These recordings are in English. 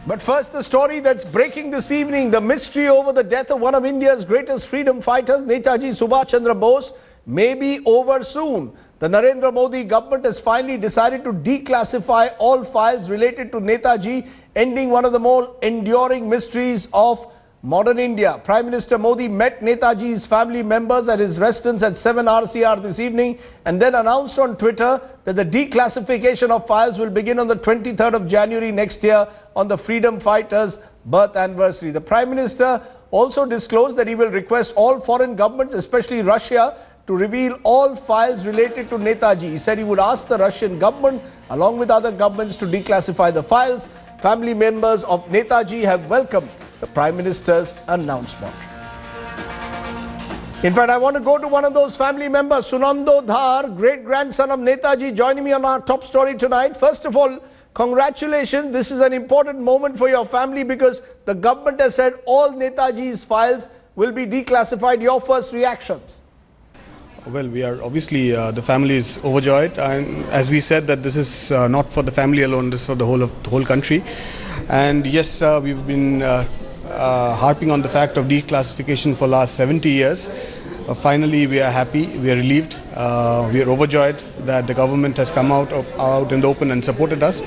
But first, the story that's breaking this evening, the mystery over the death of one of India's greatest freedom fighters, Netaji Subhash Chandra Bose, may be over soon. The Narendra Modi government has finally decided to declassify all files related to Netaji, ending one of the more enduring mysteries of modern India. Prime Minister Modi met Netaji's family members at his residence at 7 RCR this evening and then announced on Twitter that the declassification of files will begin on the 23rd of January next year on the freedom fighters' birth anniversary. The Prime Minister also disclosed that he will request all foreign governments, especially Russia, to reveal all files related to Netaji. He said he would ask the Russian government, along with other governments, to declassify the files. Family members of Netaji have welcomed the Prime Minister's announcement. In fact, I want to go to one of those family members, Sunando Dhar, great-grandson of Netaji, joining me on our top story tonight. First of all, congratulations. This is an important moment for your family because the government has said all Netaji's files will be declassified. Your first reactions? Well, we are obviously, the family is overjoyed, and as we said that this is not for the family alone, this is for the whole country. And yes, we've been harping on the fact of declassification for last 70 years. Finally, we are happy, we are relieved, we are overjoyed that the government has come out in the open and supported us.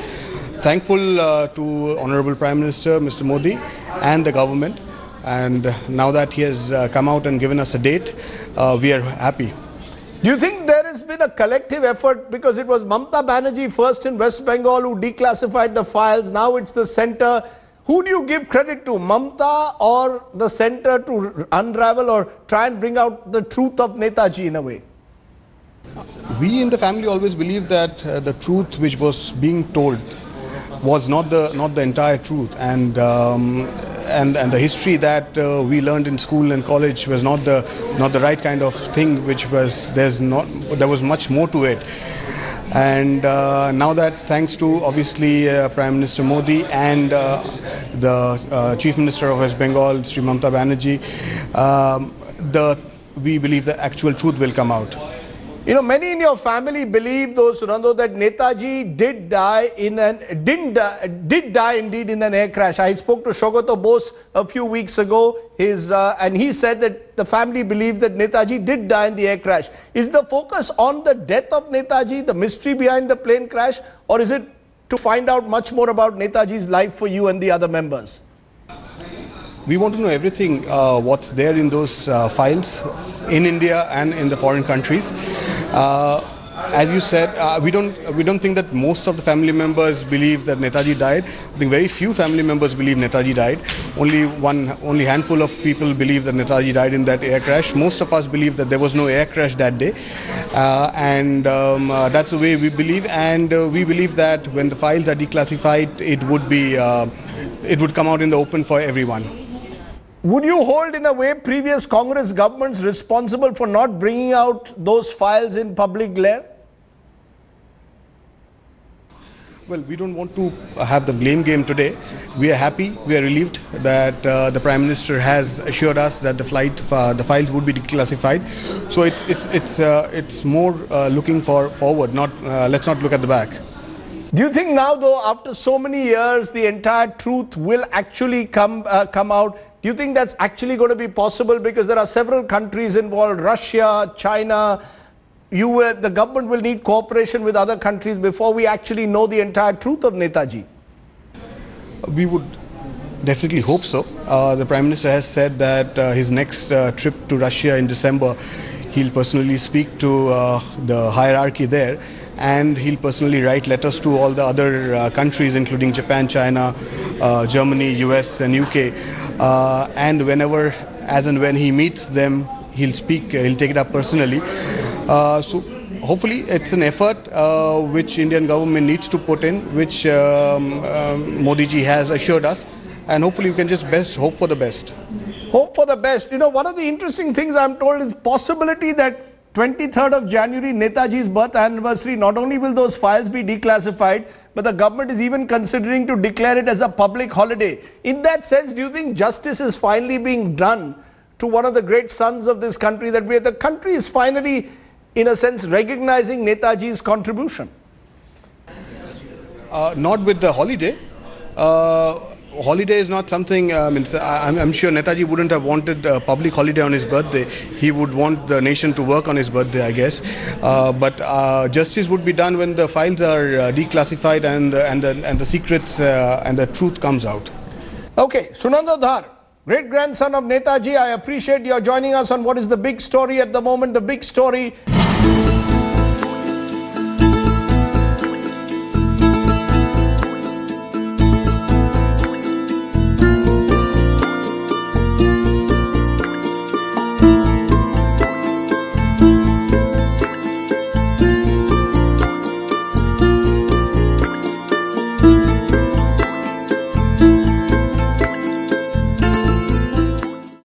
Thankful to Honorable Prime Minister Mr. Modi and the government. And now that he has come out and given us a date, we are happy. Do you think there has been a collective effort, because it was Mamata Banerjee first in West Bengal who declassified the files, now it's the centre. Who do you give credit to, Mamata or the centre, to unravel or try and bring out the truth of Netaji in a way? We in the family always believed that the truth which was being told was not the entire truth, and the history that we learned in school and college was not the right kind of thing, which was there was much more to it. And now that, thanks to obviously Prime Minister Modi and the Chief Minister of West Bengal, Sri Mamata Banerjee, we believe the actual truth will come out. You know, many in your family believe, though, Sunando, that Netaji did die indeed in an air crash. I spoke to Shogato Bose a few weeks ago, and he said that the family believed that Netaji did die in the air crash. Is the focus on the death of Netaji, the mystery behind the plane crash, or is it to find out much more about Netaji's life for you and the other members? We want to know everything, what's there in those files in India and in the foreign countries. As you said, we don't think that most of the family members believe that Netaji died. I think very few family members believe Netaji died. Only handful of people believe that Netaji died in that air crash. Most of us believe that there was no air crash that day, and that's the way we believe. And we believe that when the files are declassified, it would come out in the open for everyone. Would you hold, in a way, previous Congress governments responsible for not bringing out those files in public glare? Well, we don't want to have the blame game today. We are happy, we are relieved that the Prime Minister has assured us that the files would be declassified. So it's more looking forward. Let's not look at the back. Do you think now, though, after so many years, the entire truth will actually come out? Do you think that's actually going to be possible? Because there are several countries involved, Russia, China. The government will need cooperation with other countries before we actually know the entire truth of Netaji. We would definitely hope so. The Prime Minister has said that his next trip to Russia in December, he'll personally speak to the hierarchy there, and he'll personally write letters to all the other countries, including Japan, China, Germany, US and UK. And whenever, as and when he meets them, he'll take it up personally. So hopefully it's an effort which Indian government needs to put in, which Modi ji has assured us, and hopefully we can just hope for the best. Hope for the best. You know, one of the interesting things I'm told is possibility that 23rd of January, Netaji's birth anniversary, not only will those files be declassified, but the government is even considering to declare it as a public holiday. In that sense, do you think justice is finally being done to one of the great sons of this country, that the country is finally, in a sense, recognizing Netaji's contribution? Not with the holiday. holiday is not something, I'm sure Netaji wouldn't have wanted a public holiday on his birthday. He would want the nation to work on his birthday, I guess. But justice would be done when the files are declassified and the secrets and the truth comes out. Okay, Sunanda Dhar, great grandson of Netaji, I appreciate your joining us on what is the big story at the moment. The big story